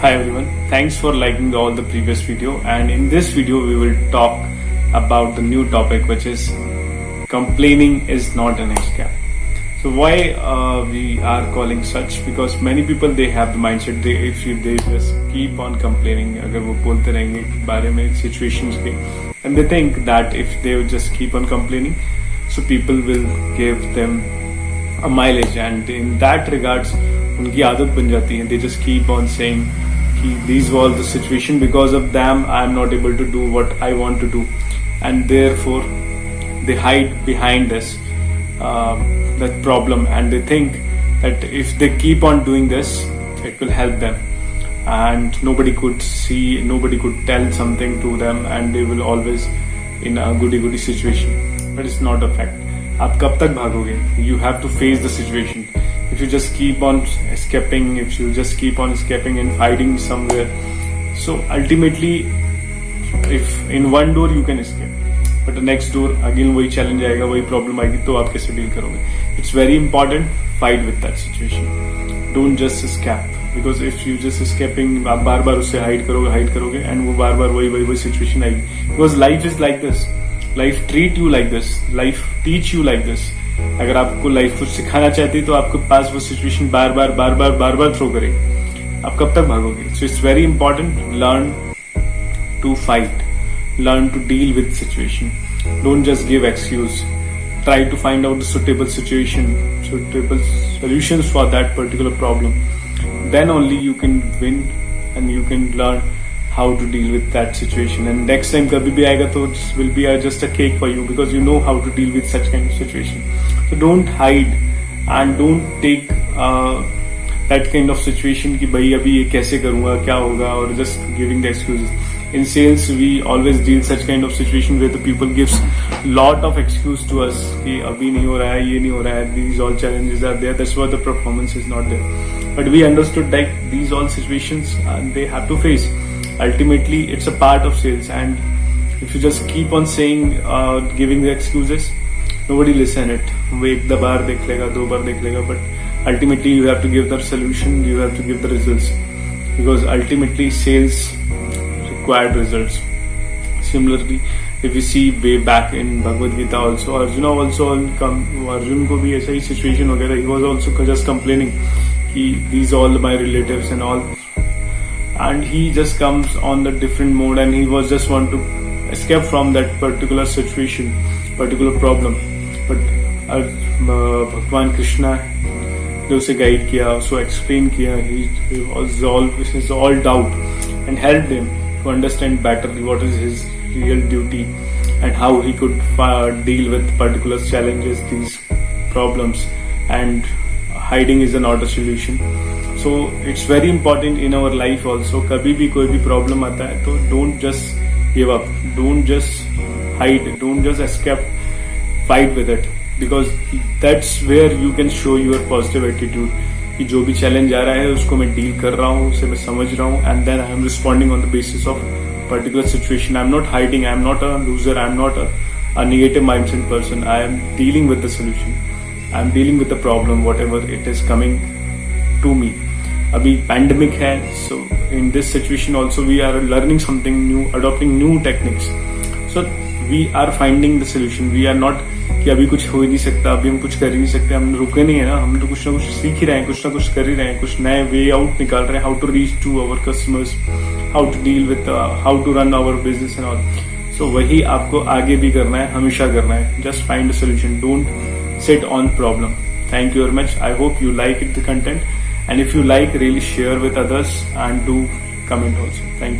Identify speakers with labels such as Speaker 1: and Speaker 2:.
Speaker 1: Hi everyone, thanks for liking all the previous video, and in this video we will talk about the new topic, which is complaining is not an escape. So why we are calling such? Because many people they have the mindset if they just keep on complaining, अगर वो बोलते रहेंगे बारे में situations के, and they think that if they just keep on complaining, so people will give them a mileage, and in that regards उनकी आदत बन जाती है. They just keep on saying these were all the situation, because of them I am not able to do what I want to do, and therefore they hide behind this that problem, and they think that if they keep on doing this it will help them, and nobody could see, nobody could tell something to them, and they will always in a goody situation. But it's not a fact. आप कब तक भागोगे? You have to face the situation. If you just keep on escaping, if you just keep on escaping and hiding somewhere, so ultimately if in one door you can escape, but the next door again वही challenge आएगा, वही problem आएगी, तो आप कैसे deal करोगे? It's very important, fight with that situation. Don't just escape, because if you just escaping, आप बार बार उससे hide करोगे and वो बार बार वही situation आएगी. Because life is like this. Life treat you like this. Life teach you like this. अगर आपको life कुछ सिखाना चाहती है तो आपके पास वो सिचुएशन बार बार थ्रो करेगी. आप कब तक भागोगे? So it's very important, learn to fight, learn to deal with situation. Don't just give excuse. Try to find out the suitable situation, suitable solutions for that particular problem. Then only you can win and you can learn how to deal with that situation, and next time kabhi bhi aayega to it will be just a cake for you, because you know how to deal with such kind of situation. So don't hide and don't take that kind of situation ki bhai abhi ye kaise karunga, kya hoga, or just giving the excuses. In sales we always deal such kind of situation where the people gives lot of excuse to us ki abhi nahi ho raha hai, ye nahi ho raha hai, these all challenges are there, that's why the performance is not there. But we understood that these all situations they have to face. Ultimately it's a part of sales, and if you just keep on saying giving the excuses, nobody listen it. वो एक बार देख लेगा, दो बार देख लेगा, but ultimately you have to give the solution, you have to give the results, because ultimately sales required results. Similarly, if you see way back in Bhagavad Gita also, Arjuna also Arjun को भी ऐसा ही situation हो गया. He was also just complaining कि these all my relatives and all, and he just comes on the different mode, and he was just want to escape from that particular situation, particular problem. But भगवान कृष्णा ने उसे guide किया, उसे explain किया, he was all doubt and helped him to understand better what is his real duty and how he could deal with particular challenges, these problems, and hiding is not a solution. So it's very important in our life also. कभी भी कोई भी problem आता है तो don't just give up, don't just hide, don't just escape, fight with it, because that's where you can show your positive attitude कि जो भी challenge आ रहा है उसको मैं deal कर रहा हूँ, उसे मैं समझ रहा हूँ, and then I am responding on the basis of particular situation. I am not hiding, I am not a loser, I am not a negative mindset person. I am dealing with the solution, I am dealing with the problem, whatever it is coming to me. अभी pandemic है, so in this situation also we are learning something new, adopting new techniques. So we are finding the solution. We are not कि अभी कुछ हो ही नहीं सकता, अभी हम कुछ कर ही नहीं सकते, हम रुके नहीं है ना, हम तो कुछ ना कुछ सीख ही रहे हैं, कुछ ना कुछ कर ही रहे हैं, कुछ नए वे आउट निकाल रहे हैं, how to reach to our customers, how to deal with, how to run our business and all. So वही आपको आगे भी करना है, हमेशा करना है. Just find a solution, don't sit on problem. Thank you very much. I hope you like the content, and if you like, really share with others and do comment also. Thank you.